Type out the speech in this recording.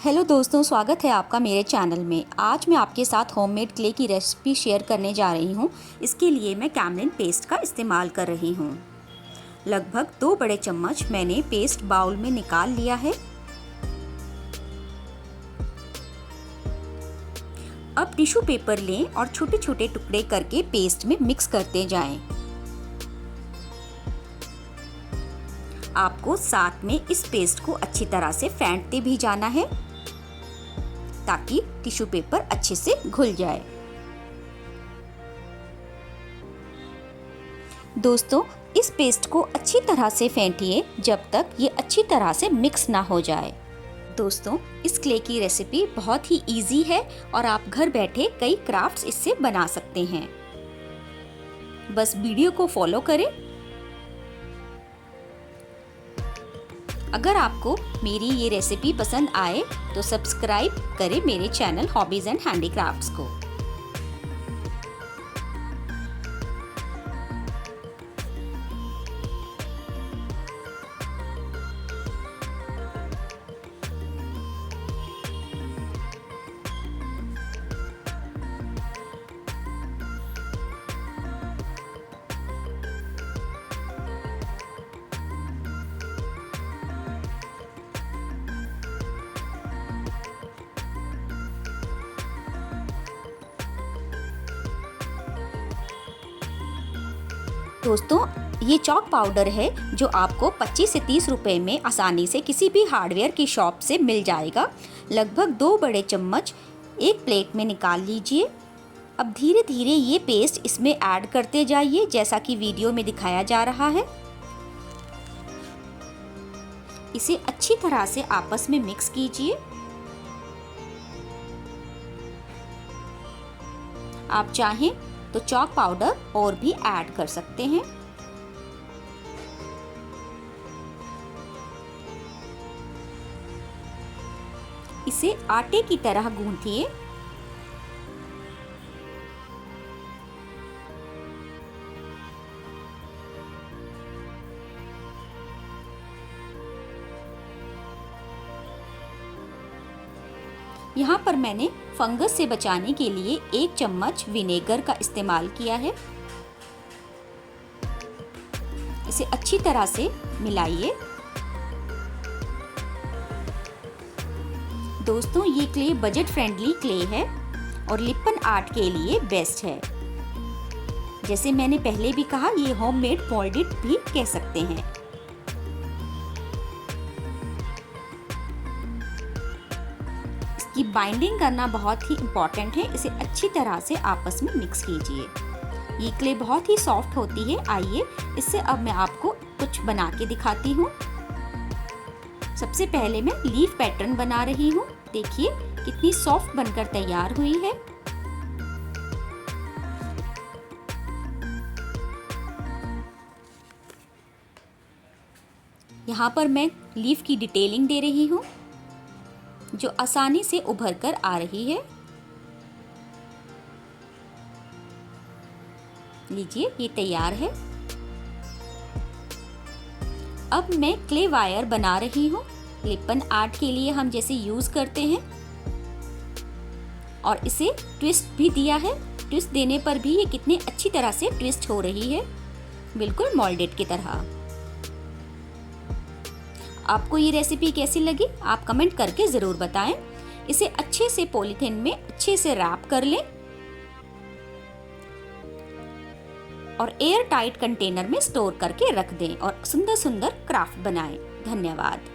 Hello दोस्तों, स्वागत है आपका मेरे चैनल में। आज मैं आपके साथ होममेड क्ले की रेसिपी शेयर करने जा रही हूँ। इसके लिए मैं कैमलिन पेस्ट का इस्तेमाल कर रही हूँ। लगभग 2 बड़े चम्मच मैंने पेस्ट बाउल में निकाल लिया है। अब टिश्यू पेपर लें और छोटे छोटे टुकड़े करके पेस्ट में मिक्स करते जाएं। आपको साथ में इस पेस्ट को अच्छी तरह से फेंटते भी जाना है ताकि टिश्यू पेपर अच्छे से घुल जाए। दोस्तों, इस पेस्ट को अच्छी तरह से फेंटिए जब तक ये अच्छी तरह से मिक्स ना हो जाए। दोस्तों, इस क्ले की रेसिपी बहुत ही इजी है और आप घर बैठे कई क्राफ्ट्स इससे बना सकते हैं। बस वीडियो को फॉलो करें। अगर आपको मेरी ये रेसिपी पसंद आए तो सब्सक्राइब करें मेरे चैनल हॉबीज एंड हैंडीक्राफ्ट्स को। दोस्तों, ये चॉक पाउडर है जो आपको 25 से 30 रुपए में आसानी से किसी भी हार्डवेयर की शॉप से मिल जाएगा। लगभग 2 बड़े चम्मच एक प्लेट में निकाल लीजिए। अब धीरे धीरे ये पेस्ट इसमें ऐड करते जाइए जैसा कि वीडियो में दिखाया जा रहा है। इसे अच्छी तरह से आपस में मिक्स कीजिए। आप चाहें तो चॉक पाउडर और भी ऐड कर सकते हैं। इसे आटे की तरह गूंथिए। यहाँ पर मैंने फंगस से बचाने के लिए 1 चम्मच विनेगर का इस्तेमाल किया है। इसे अच्छी तरह से मिलाइए। दोस्तों, ये क्ले बजट फ्रेंडली क्ले है और लिप्पन आर्ट के लिए बेस्ट है। जैसे मैंने पहले भी कहा, ये होममेड मोल्डेड भी कह सकते हैं। की बाइंडिंग करना बहुत ही इम्पॉर्टेंट है। इसे अच्छी तरह से आपस में मिक्स कीजिए। ये क्ले बहुत ही सॉफ्ट होती है। आइए, इससे अब मैं आपको कुछ बना के दिखाती हूँ। सबसे पहले मैं लीफ पैटर्न बना रही हूँ। देखिए कितनी सॉफ्ट बनकर तैयार हुई है। यहाँ पर मैं लीफ की डिटेलिंग दे रही हूँ जो आसानी से उभर कर आ रही है। लीजिए, ये तैयार है। अब मैं क्ले वायर बना रही हूँ। लिप्पन आर्ट के लिए हम जैसे यूज करते हैं, और इसे ट्विस्ट भी दिया है। ट्विस्ट देने पर भी ये कितनी अच्छी तरह से ट्विस्ट हो रही है, बिल्कुल मोल्डेड की तरह। आपको ये रेसिपी कैसी लगी आप कमेंट करके ज़रूर बताएं। इसे अच्छे से पॉलीथिन में अच्छे से रैप कर लें और एयर टाइट कंटेनर में स्टोर करके रख दें और सुंदर सुंदर क्राफ्ट बनाएं। धन्यवाद।